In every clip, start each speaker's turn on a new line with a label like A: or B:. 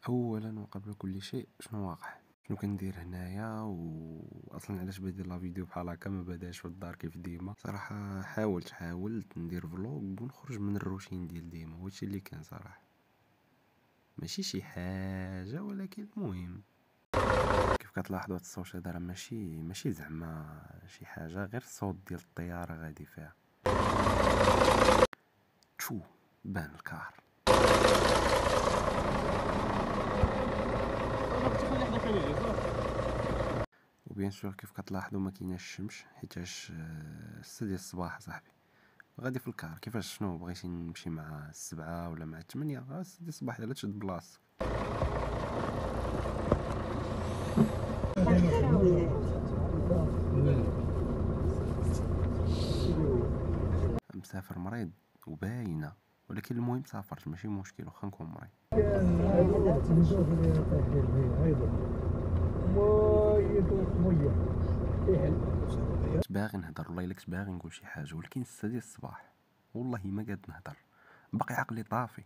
A: اولا وقبل كل شيء شنو واقع، شنو كندير هنايا، واصلا علاش بدير لا فيديو بحال هكا ما بداش في الدار كيف ديما. صراحه حاولت ندير فلوغ ونخرج من الروتين ديال ديما، هادشي اللي كان صراحه ماشي شي حاجه، ولكن المهم كيف كتلاحظوا هاد الصوت هذا راه ماشي زعما شي حاجه، غير الصوت ديال الطياره غادي فيها. تشو بان الكار. وبيان سور كيف كتلاحظوا ما كايناش الشمس حيتاش 6 ديال الصباح صاحبي. غادي في الكار كيفاش شنو بغيتي نمشي مع 7 ولا مع 8؟ 6 ديال الصباح لا تشد بلاصتك. مسافر مريض وباينه، ولكن المهم سافرت ماشي مشكل واخا نكون مريض. كنت باغي نهضر والله الا كنت باغي نقول شي حاجه، ولكن 6 ديال الصباح والله ما قاد نهضر، باقي عقلي طافي.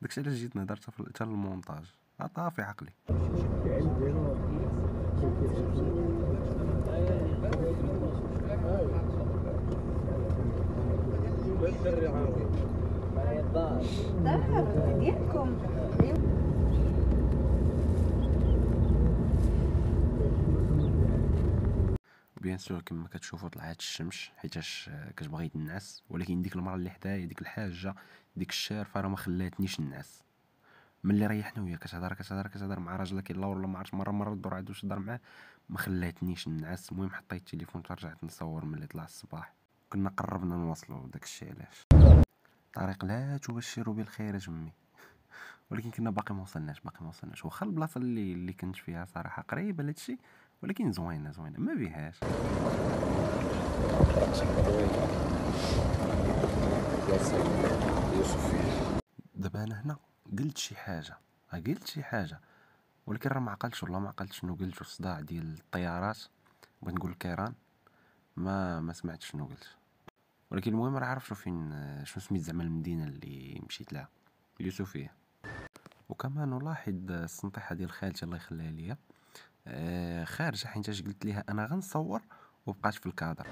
A: داكشي علاش جيت نهضر حتى المونتاج طافي عقلي. بيان سور كما كتشوفوا طلعت الشمس حيتاش كتبغي تنعس، ولكن ديك المرة اللي حدايا ديك الحاجه ديك الشارفه راه ما خلاتنيش نعس. ملي ريحنا وهي كتهضر مع راجلها كاين لا ولا ما عرفت، مره الدور عاد واش هضر معاه ما خلاتنيش نعس. المهم حطيت التليفون رجعت نصور ملي طلع الصباح. كنا قربنا نوصلوا داكشي علاش طريق لا تبشر بالخير جمي. ولكن كنا باقي ما وصلناش واخا البلاصه اللي كنت فيها صراحه قريبه لهادشي، ولكن زوينه ما بيهاش. دابا انا هنا قلت شي حاجه ولكن راه ما عقلتش والله ما عقلت شنو قلت. الصداع ديال الطيارات بغيت نقول الكيران، ما سمعتش شنو قلت. ولكن المهم راه عارف شنو سميت زعما المدينه اللي مشيت لها، اليوسفيه. وكمان نلاحظ السنطيحه ديال خالتي الله يخليها ليا خارجه، حيتاش قلت ليها انا غنصور وبقات في الكادر.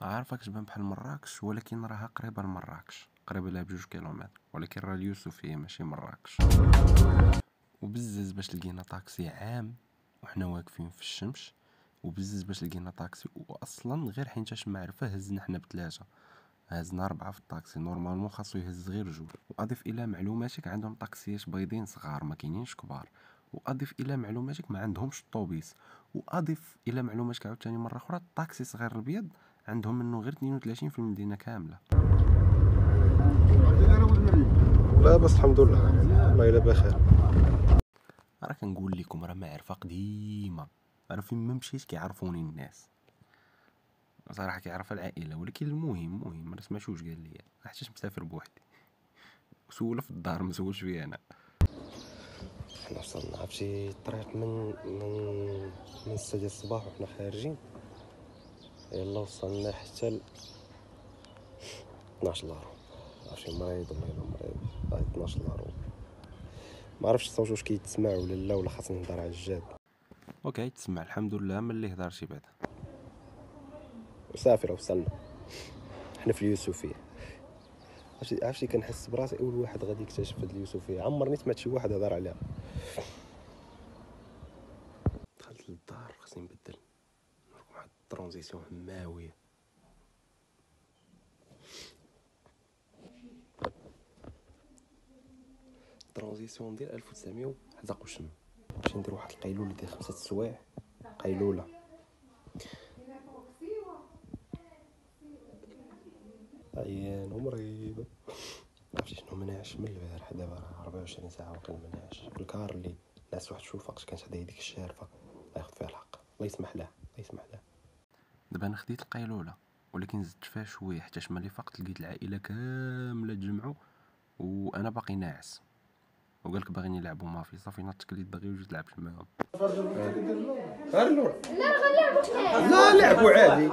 A: عارفه كتبان بحال مراكش، ولكن راها قريبه لمراكش، قريبه لها ب2 كيلومتر، ولكن راه اليوسفيه ماشي مراكش. وبزز باش لقينا طاكسي عام وحنا واقفين في الشمس، وبزز باش لقينا طاكسي، واصلا غير حيتاش معرفه هزنا حنا بثلاثه، هزنا 4 في الطاكسي. نورمالمون خاصو يهز غير 2. واضيف الى معلوماتك عندهم طاكسيات بيضين صغار ما كاينينش كبار. واضيف الى معلوماتك ما عندهمش الطوبيس. واضيف الى معلوماتك عاوتاني مره اخرى الطاكسي صغير البيض عندهم منه غير 32 في المدينه كامله.
B: لا بس الحمد لله والله الا بخير.
A: راه كنقول لكم راه معرفه قديمه، انا فين ما مشيت كيعرفوني الناس صراحه، كيعرفها العائله. ولكن المهم ما سمعتش واش قال لي حيت مسافر بوحدي، سولو في الدار ما سولش فيا انا.
B: حنا وصلنا عرفتي الطريق من 6 ديال الصباح وحنا خارجين، يلا وصلنا حتى 12 لارو. عرفتي مريض والله الا مريض 12 لارو. ما عرفتش الصوت واش كيتسمع ولا خاصني نهضر على الجاد.
A: اوكي تسمع الحمد لله ملي هضرتي بعدا.
B: صافي راه وصلنا حنا في اليوسفيه. عرفتي كنحس براسي اول واحد غادي يكتشف هاد اليوسفيه، عمرني سمعت شي واحد هضر عليها. دخلت للدار خصني نبدل، نوركم واحد الترانزيسيون ماويه. ترانزيسيون ديال 1900 حزق وشم. باش ندير واحد القيلوله ديال 5 سوايع، قيلوله عيان ومريض. عرفتي شنو مناعش من البارح، دابا 24 ساعه واقيلا مناعش في الكار اللي ناس واحد شوف فقط كانت هدايا ديك الشارفه. الله ياخذ فيها الحق، الله يسمح له.
A: دابا انا خديت القيلوله ولكن زدت فيها شويه حيتاش ملي فقت لقيت العائله كامله تجمعوا وانا باقي ناعس. وقال لك باغيين يلعبوا مافيا، صافي ناض كليت باغي وجيت لعبت معاهم.
B: غير اللور. لا لعبوا عادي.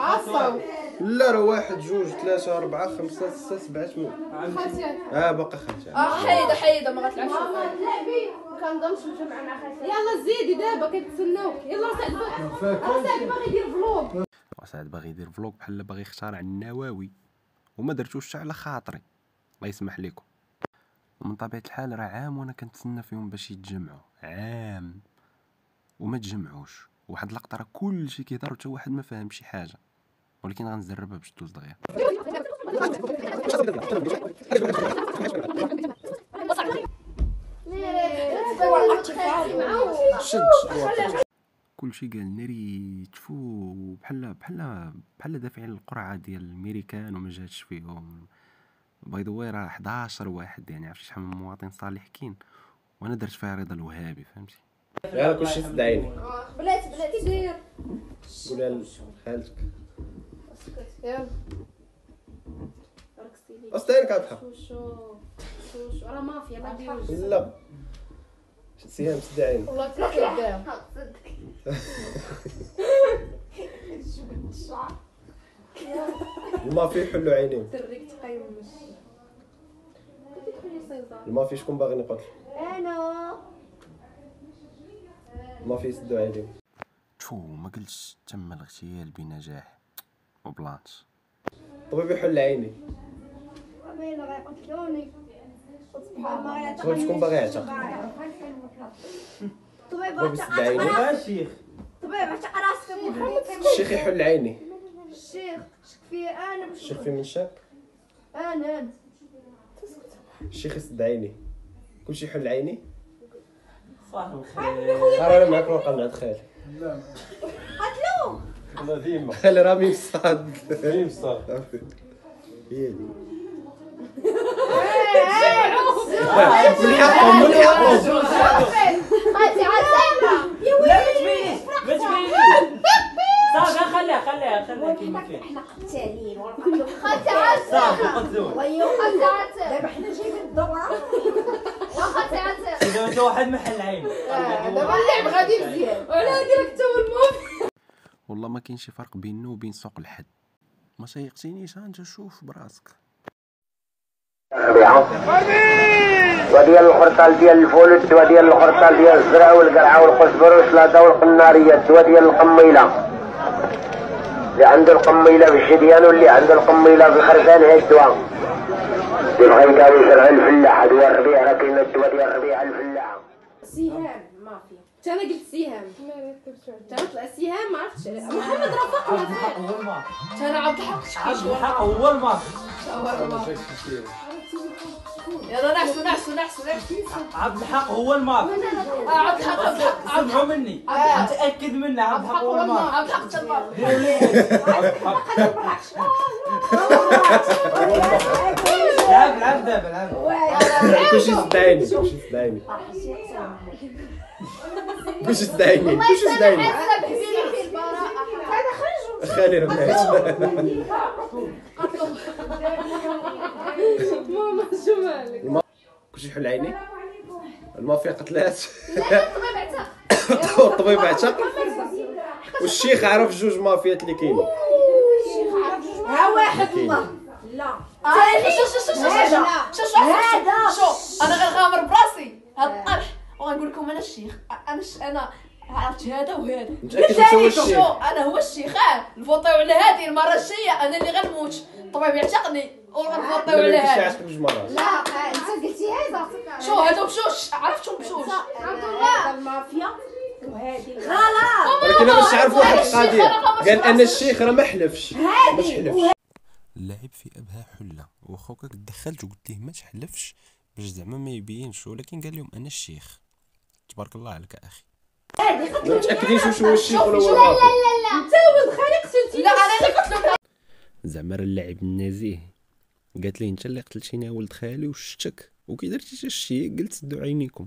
B: لا راه 1 2 3 4 5 6 7 8. باقا خالتي.
C: حيدة ما غتلعبش.
D: ما كنظنش نجمع مع خالتي. يلا زيدي دابا كنتسناوك. يلا سعد باغي يدير فلوق.
A: سعد باغي يدير فلوق بحال باغي يخترع النواوي، وما درتوش على خاطري، الله يسمح لكم. ومن طبيعة الحال راه عام وانا كنتسنى فيهم باش يتجمعوا، عام وما تجمعوش. واحد اللقطه راه كلشي كيهضر وتا واحد ما فاهم شي حاجه، ولكن غنجربها باش دوز دغيا. كلشي قال ناري تفو بحال دافعين القرعه ديال الميريكان وما جاتش فيهم. باي ذا واي راه 11 واحد، يعني عرفتي شحال من مواطن صالح كاين، وانا درت فيها رضا الوهابي، فهمتي؟
B: يلا كلشي سد عيني.
D: بلاتي دير.
B: قولها لخالتك.
D: اسكت يلا.
B: استنى كتحق.
D: شوشو راه مافيا ما ديروش.
B: لا سيام سد عيني.
D: والله كدام.
B: المافيا يحلوا عينيهم.
D: دريك تقيمش.
B: المافيا شكون باغي يقتل؟
D: انا.
B: المافيا يسدوا عينيهم.
A: تفو ما قلتش تم الاغتيال بنجاح وبلانش.
B: الطبيب يحل عيني.
D: قبيله غيقتلوني. سبحان الله.
B: الطبيب شكون باغي يعتق؟
D: طبيب
B: الطبيب يسد عيني.
E: الشيخ
D: طبيب عتق راسك.
B: الشيخ يحل عيني.
D: الشيخ شك فيه انا باش
B: الشيخ في من شاك؟
D: انا
B: الشيخ يسد عيني. كلشي يحل عيني.
E: صباح الخير.
B: انا معاك الورقه من عند خالي.
D: قتلوه.
E: لا ديما
B: خالي راه ميمصاد.
E: ميمصاد.
B: هي دي.
E: من حقهم من حقهم.
D: خالتي عساكرة يا
E: لا ما تبينيش ما تبينيش. صافي خليها كيما كاين.
D: احنا قتالين خالتي عساكرة
E: صافي قتلوه.
D: خالتي عساكرة دابا حنا جايين الدورة خالتي عساكرة.
E: إذا أنت واحد محل عينه.
D: دابا اللعب غادي مزيان ولا ديرك حتى هو المهم.
A: والله ما كاين شي فرق بينه وبين سوق الحد. ما سيقتينيش انت شوف براسك.
F: وديال الخرطال ديال الفولد وديال الخرطال ديال الزرع والقرعه والقزبر والشلاضه والقناريات وديال القميله اللي عنده القميله بالشديان واللي عنده القميله بالخرفان هي الدواء ديال غيكاوي شرع الفلاحه ديال الربيع راه كاين الدواء ديال الربيع الفلاحه.
D: سهام مافيا. انا قلت سهام. انا طلع سهام ما عرفتش محمد رفاق
E: هو الماضي.
C: انا عبد الحق
E: عبد الحق هو الماضي.
C: يلا نحسو
E: عبد الحق هو الماضي.
C: عبد الحق
E: سمعوا مني. متأكد منه عبد الحق هو الماضي.
C: عبد الحق تما
E: ديروا لي عبد الحق. لعب دابا لعب.
B: كلشي يسد عيني. كلشي يسد عيني. كلشي يسد عيني. كلشي يسد عيني.
D: هذا خرج
B: خالي راه مات.
D: ماما شو مالك؟
B: كلشي يحل عيني. المافيا قتلات.
D: الطبيب عتق.
B: والطبيب عتق. والشيخ عرف جوج مافيات اللي كاينين.
D: ها واحد الله. لا
C: شوف انا غنغامر براسي هاد الطرح وغنقول لكم انا الشيخ. انا عرفت هذا وهذا.
B: متأكد انت هو الشيخ؟
C: انا هو الشيخ. نفوطيو على هذه المره الجايه انا اللي غنموت. الطبيب يعتقني وغنفوطيو على
B: هذا
C: هذا.
B: عتق بجوج مرات.
D: لا انت قلتي هذا
C: شو هادو بشوش عرفتهم بشوش.
D: هذا المافيا وهذه غلط.
B: ولكن انا باش تعرف واحد القضيه قال انا الشيخ راه ما حلفش. ما تحلفش.
A: اللعب في ابها حله، وخوك دخلت وقلت ليه ما تحلفش باش زعما ما يبينش، ولكن قال لهم انا الشيخ. تبارك الله عليك اخي.
B: ما متاكدينش واش هو الشيخ ولا هو المافيا.
D: انت ولد خالي قتلتي.
C: لا انا اللي قلت لهم.
A: زعما راه اللاعب النزيه قالت لي انت اللي قتلتيني ولد خالي وشتك، وكي درتي الشي قلت سدوا عينيكم.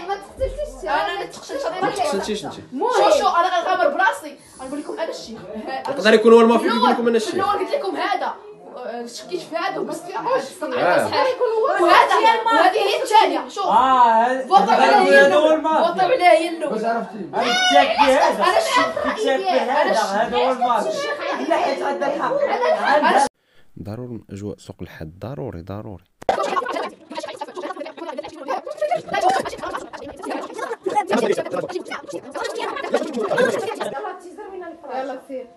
D: ما تقتلتيش.
C: انا اللي تقتلت.
B: ما تقتلتيش انت.
C: شو انا غنغامر براسي غنقول لكم انا الشيخ.
B: يقدر يكون هو المافيا يقول لكم انا
C: في
B: الشيخ.
C: الاول قلت لكم هذا شكيت في هادو بس
B: آه.
C: وهذا هي الماضي وهذه هي الثانيه شوف فوطوا عليا فوطوا عليا اللو
G: واش عرفتي؟
E: انا كتشاك في هذا هذا هو الماضي لا حيت عندها الحق
A: ضروري اجواء سوق الحد ضروري
D: يلا سير.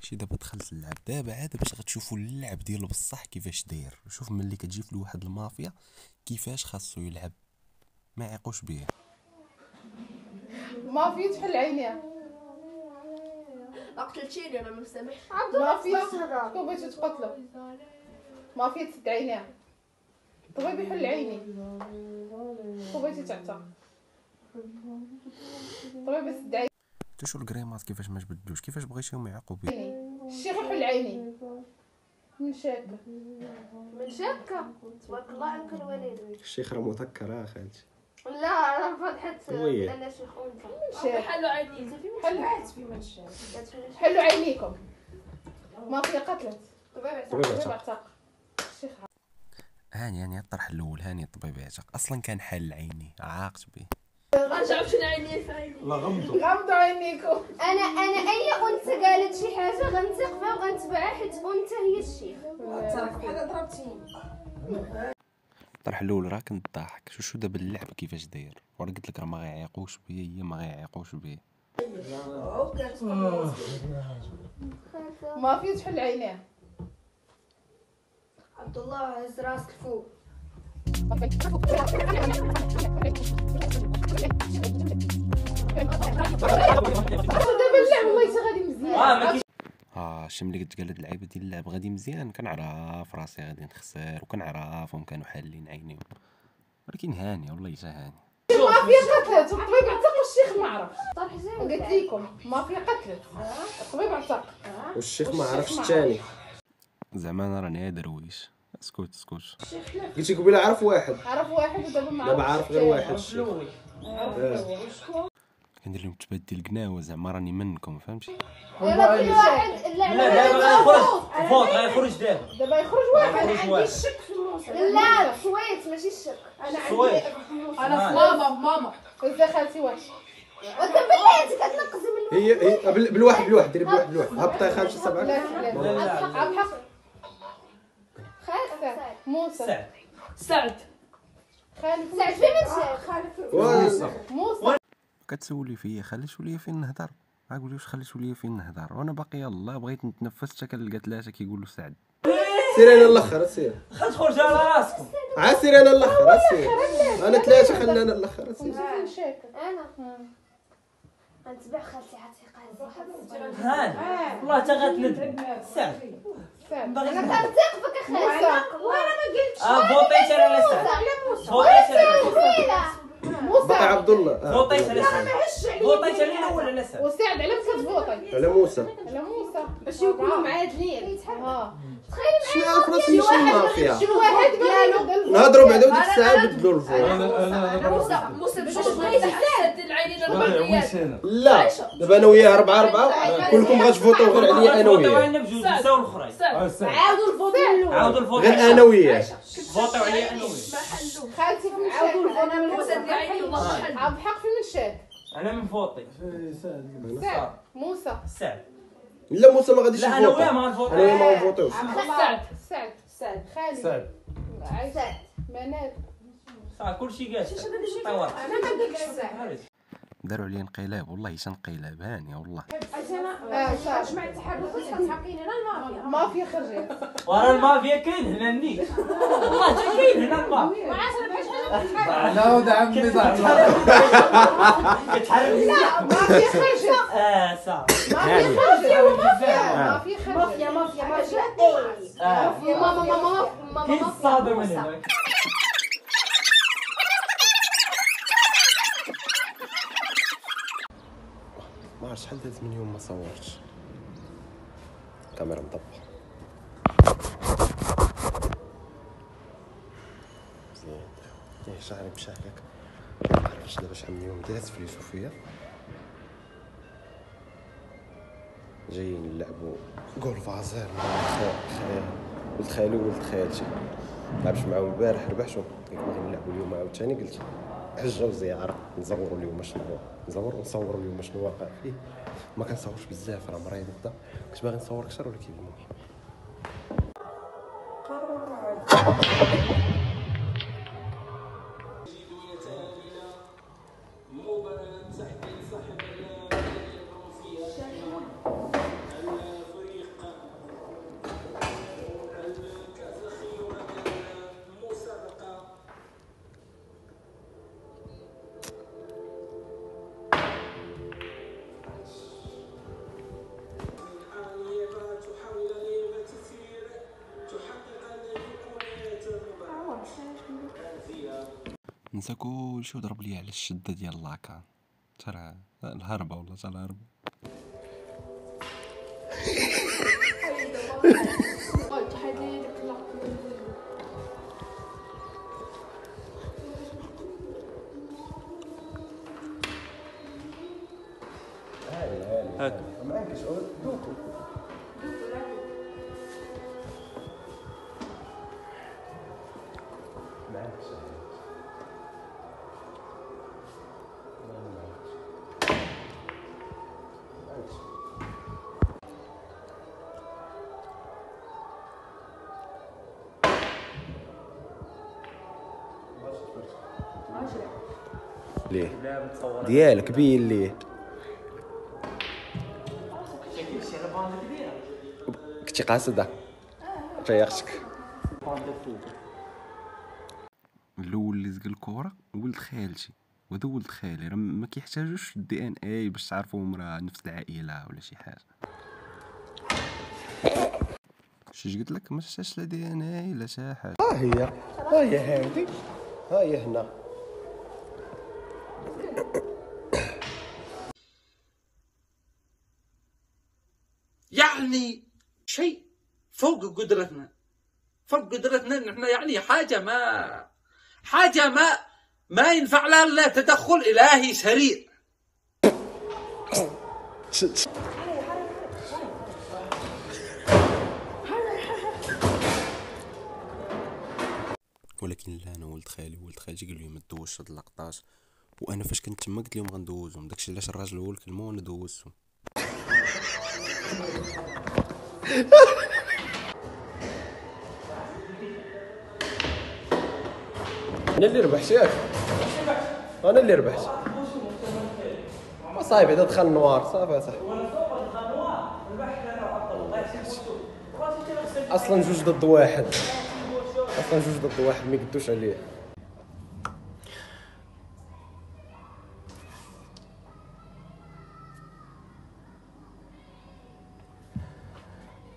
A: شي دابا دخلت اللعب دابا عاد باش غتشوفوا اللعب ديال بصح كيفاش داير. شوف ملي كتجي في واحد المافيا كيفاش خاصو يلعب ما يعيقوش بيه.
D: ما في تحل عينيها.
C: ما قتلتيني انا ما مسامحش
D: ما في شكون بغيتو تقتلو. ما في تسد عينيها. طبيبي حل عيني. شكون بغيتي تعتق. طبيبي سد عيني.
A: شو الكريمات كيفاش ما جبدوش كيفاش بغيتيهم يعيقوا بيه.
D: الشيخ يحل عيني. من شاكه
H: من شاكه تبارك الله عليك الوليد.
B: الشيخ راه مذكر خالتي.
H: لا انا فتحت
B: وي.
H: انا شيخ انت
D: شيخ
C: حلوا عيني
D: حلوا عينيكم. ما في قتلت.
B: طبيب
D: اعتق. الشيخ
A: هاني الطرح الاول هاني الطبيب يعتق اصلا كان حل عيني عاقت به.
C: رجعوا شنو عيني في عيني
D: غمضوا عينيكم.
H: انا اي انثى قالت شي حاجه غنثق فيها وغنتبعها حيت انثى هي الشيخ.
A: الطرح الاول راه كنت ضاحك شو دابا اللعب كيفاش داير وانا قلت لك راه ما غيعيقوش بيه هي ما غيعيقوش بيه.
D: ما في تحل عينيها.
H: عبد الله هز راسك فوق.
D: دابا اللعب والله حتى غادي مزيان.
A: شي ملي كتقلد اللعيبه ديال اللعب غادي مزيان كنعرف راسي غادي نخسر وكنعرفهم كانوا حالين عينيهم ولكن هاني والله حتى هاني.
D: ما في قتلت الطبيب اعتق والشيخ ما عرف. قلت لكم ما في قتلت الطبيب اعتق
B: والشيخ ما عرفش الثاني.
A: زعما انا راني درويش. اسكت
B: قلتي قبيله عرف واحد
D: ودابا ما
B: دابا عارف غير واحد.
A: كندير لهم تبدل قناوه زعما راني منكم فهمتي.
H: يلا كل واحد
E: لا دابا غيخرج فوت غيخرج
D: دابا يخرج واحد.
H: انا عندي الشك في الموسى. لا صويت ماشي الشك. انا
E: صويت.
H: عندي
C: انا في ماما
D: وزا خالتي واش
H: ودابا بلاتي كتنقصي من
B: هي بالواحد ديري بالواحد هبطي خالتي سبعه.
D: لا عبد الحق
H: خالد
D: موسى
C: سعد
D: خالد
H: سعد فين مشى؟
D: موسى
A: كتسولي فيا خليتو ليا فين نهضر غنقول واش خليتو ليا فين نهضر وانا باقي يلاه بغيت نتنفس حتى كنلقى ثلاثه كيقولوا سعد.
B: سير انا الاخر سير
E: خرج على راسكم.
B: سير انا الاخر سير انا ثلاثه خلينا انا الاخر سير.
H: انا غنتبع خالتي عتيقه
E: هاني والله حتى غتندم سعد
H: انا كنثق فيك اخي. وانا ما قلتش
E: فوطيت على سعد.
B: موسى عبد الله
E: فوطيت على سعد. فوطيت على الاول على سعد.
D: وسعد على مشى تفوطي
B: على موسى
D: باش يكونوا معادلين.
B: شنو عارف راسي شي مافيا
D: شي واحد قالو
B: نهضروا بعدا وديك الساعه بدلوا الفوق.
C: موسى باش بغيتي حسد العينين الغربيات.
B: لا دابا انا وياه 4-4 كلكم غتفوتوا غير عليا انا وياه.
E: بجوج نساو الاخرين.
D: عاودوا الفوطو
B: غير انا وياه.
E: فوطوا عليا انا وياه.
D: خالتي في مشاك.
C: انا من موسى ديال عيني والله حل
D: عبد الحق في مشاك.
E: انا من فوطي.
D: سعد موسى
E: سعد.
B: لا موسى ما غاديش
E: لا
B: يفوت.
E: انا وياه ما غنفوت.
B: انا وياه ما غنفوتوش.
D: سعد خالد
H: سعد
D: منال
E: صافي كلشي قال طوار.
H: انا ما قلتش سعد.
A: داروا عليا انقلاب والله حتى انقلاب هاني والله.
D: انا
H: مع التحركات كتحقين هنا المافيا.
D: مافيا خرجت.
E: ورا المافيا كاين هنا النيت. والله حتى كاين هنا المافيا.
H: وعاش انا بحال حاجه
G: علاود عمي
E: كتحرك.
D: لا مافيا خرجت.
E: صافي.
A: هاني
D: مافيا خرجت.
H: مافيا ماما
E: كاين الصابر من هناك.
B: ما عرفتش شحال دازت من يوم ما صورتش. الكاميرا مطبقه مزيان. شعري مشى هكاك. ما عرفتش دابا شحال من يوم دازت في اليوسفيه. جايين نلعبوا جول فازير مع خيال ولد خالي وولد خالتي لعبت معاهم البارح ربحتهم، قلت باغي نلعبوا اليوم عاوتاني، قلت حجه وزياره نزوروا اليوم شنو نصوروا اليوم شنو واقع فيه. ما كنصورش بزاف راه مريض بدا، كنت باغي نصور اكثر ولكن المهم
A: نسى كلشي وضرب لي على الشده ديال لاكا، ترى الهربه والله تاع الهربه.
B: معاك شغل دوكو معاك ليه ديالك بين ليه كنتي قاصده رياقتك.
A: الاول اللي زق الكره ولد خالتي وهذا ولد خالي، راه ما كيحتاجوش الدي ان اي باش تعرفوهم راه نفس العائله ولا شي حاجه. شي قلت لك ما تحتاجش لا دي ان اي لا شي حاجه.
B: ها هي هادي، ها هي هنا.
G: يعني شيء فوق قدرتنا، فوق قدرتنا نحن، يعني حاجة ما ينفع لها الا تدخل إلهي سريع.
A: ولكن لا، انا ولد خالي وولد خالتي قالوا لي ما تدوزش هاد اللقطات، وانا فاش كنت تما قلت لهم غندوزهم، داكشي علاش الراجل هو الكلمه وانا دوزتهم.
B: انا اللي ربحت ياك، انا اللي ربحت. صايب هذا دخل النوار صافي صح. اصلا جوج ضد واحد، ما يقدوش عليه.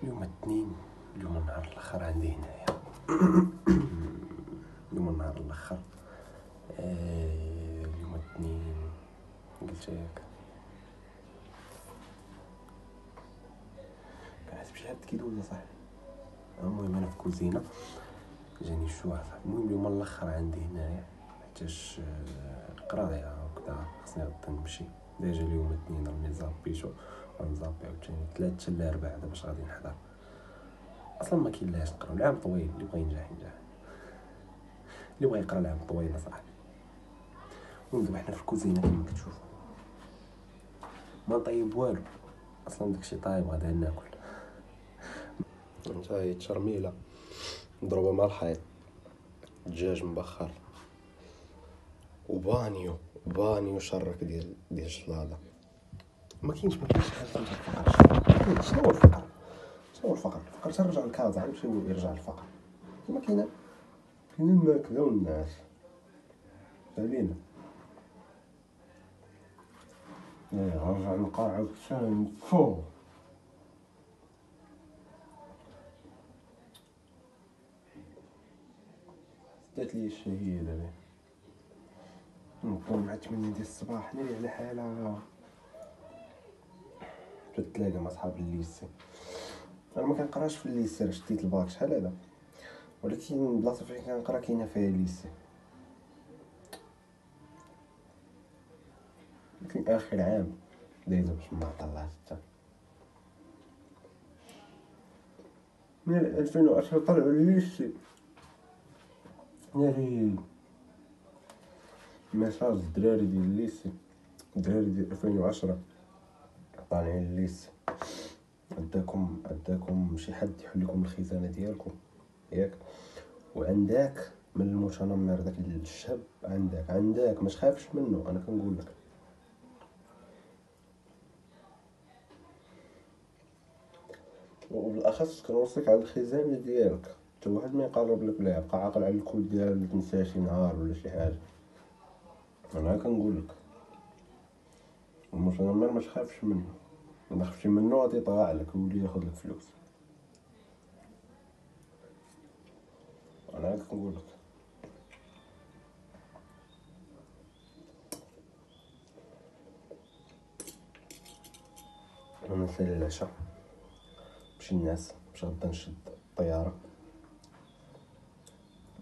B: اليوم الاثنين، اليوم النهار الاخر عندي هنايا. اليوم النهار الاخر، اليوم الاثنين قلت ياك كنحس بشي حد كيدوز صاحبي. المهم انا في كوزينه جاني الشوع صاحبي. المهم اليوم الاخر عندي هنايا حيتاش القرايه وكذا، خصني غدا نمشي. ديجا اليوم الاثنين راني زابيتو ونزابي عاوتاني 3 حتى ل4 باش غادي نحضر. اصلا ما كاين لاش نقراو، العام طويل، اللي بغى ينجح ينجح، اللي بغى يقرا العام طويل صاحبي. المهم حنا في الكوزينه كما كتشوفوا ما نطيب والو، اصلا داكشي طايب غادي ناكل. هاهي تشرميله مضروبه مع الحيط، دجاج مبخر وبانيو شرك ديال الشلاضه. ما كاينش حاجه تنجح الفقر. شنو هو الفقر؟ الفقر ترجع الكازا غيمشي يرجع الفقر. ما كاينين الماكله والناس علينا. رجع نقاعد ثاني فوق. دات لي الشهيه دابا نقوم مع 8 ديال الصباح ناري على حالها تتلاقى مع صحاب الليسي. انا ما كنقراش في الليسي، راه شديت الباك شحال هذا، ولكن البلاصه فين كنقرا كاينه فيها الليسي. لكن اخر عام دايزو باش ما طلعت حتى من 2010 طلعوا الليسي ناري ميساج الدراري ديال الليسي، الدراري ديال 2010 طالعين الليسي. عندكم شي حد يحل لكم الخزانه ديالكم ياك، وعندك من المتنمر داك الشاب، عندك ما تخافش منه. انا كنقول لك وبالاخص كنوصيك على الخزانه ديالك، حتى واحد ما يقرب لك ليها، بقى عاقل على الكود ديالك تنساه شي نهار ولا شي حاجه. انا كنقول لك المتنمر ما تخافش منه، ما تخافش منه غادي يطغى عليك ويولي ياخذ لك فلوس. انا كنقول لك انا نسالي العشاء ماشي الناس، باش غدا نشد الطياره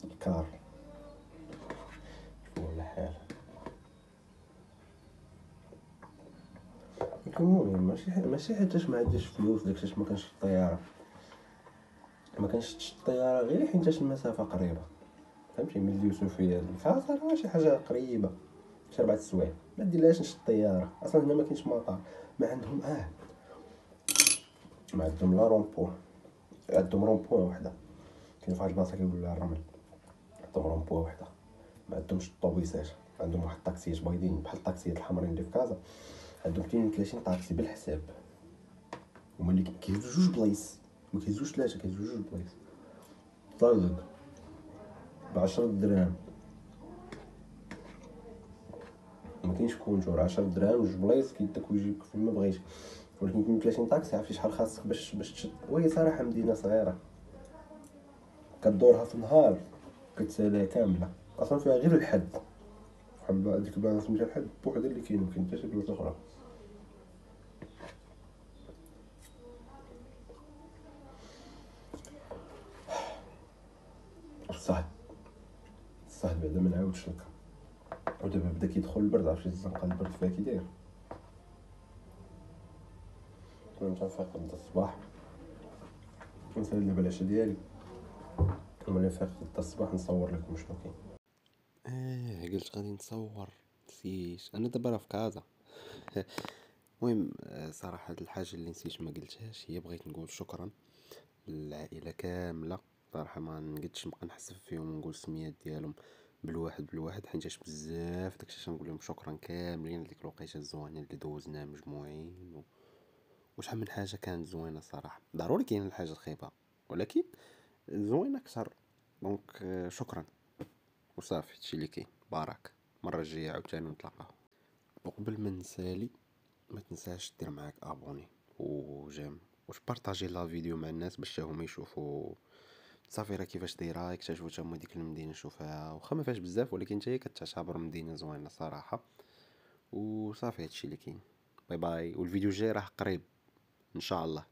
B: الكار ولا حال. المهم ماشي حيتاش ما عنديش فلوس داكشي ما كانش الطياره، ما كانش الطياره غير حيتاش المسافه قريبه، فهمتي؟ من اليوسفيه للكازا راه شي حاجه قريبه، شي 4 سوايع. ما ديرلهاش نشد الطياره، اصلا هنا ما كاينش مطار، ما عندهم ما عندهم لا رومبو، عندهم رومبو وحده كاين فواحد البلاصه كيقولوا لها الرمل، عندهم رومبو وحده. ما عندهمش الطوبيسات، عندهم واحد الطاكسيات بايدين بحال الطاكسيات الحمرين اللي في كازا، عندهم 32 طاكسي بالحساب، هما اللي كيهزو جوج بلايص، ما كيهزوش ثلاثه، كيهزو جوج بلايص. طالق ب10 دراهم، ما كاينش كونتور، 10 دراهم جوج بلايص كيديك ويجيبك فين ما بغيتي. ولكن 32 طاكسي عرفتي شحال خاصك باش تشد؟ وهي صراحه مدينه صغيره كدورها في النهار كتساليها كامله، اصلا فيها غير الحد، بحال ديك البلاصه سميتها الحد بوحدها اللي كاين، مكاين حتى شي بلاصه اخرى. الصحد بعدا ما نعاودش لك، ودابا بدا كيدخل البرد، عرفتي الزنقه البرد فيها كي داير. كنت تنفيق غدا الصباح نسالي دابا العشاء ديالي، وملي نفيق غدا الصباح نصور لكم شنو كاين.
A: قلت غادي نصور نسيت، انا دابا راه في كازا. المهم صراحه هاد الحاجه اللي نسيت ما قلتهاش، هي بغيت نقول شكرا للعائله كامله صراحه، ما نقدش نبقى نحسب فيهم ونقول السميات ديالهم بالواحد حيتاش بزاف، داكشي نقول لهم شكرا كاملين لديك الوقيته الزوينه اللي دوزناها مجموعين وشحال من حاجه كانت زوينه صراحه. ضروري كاين الحاجه الخايبه ولكن زوينه اكثر. دونك شكرا وصافي، هادشي اللي كاين. بارك المره الجايه عاوتاني نتلاقاو. وقبل ما نسالي، ما تنساش دير معاك ابوني وجيم وتبارطاجي لا فيديو مع الناس باش هما يشوفوا صافي راه كيفاش دايره، يكتشفوا حتى هما ديك المدينه نشوفها، واخا ما فيهاش بزاف ولكن حتى هي كتعتبر مدينه زوينه صراحه. وصافي هادشي اللي كاين. باي باي، والفيديو الجاي راه قريب ان شاء الله.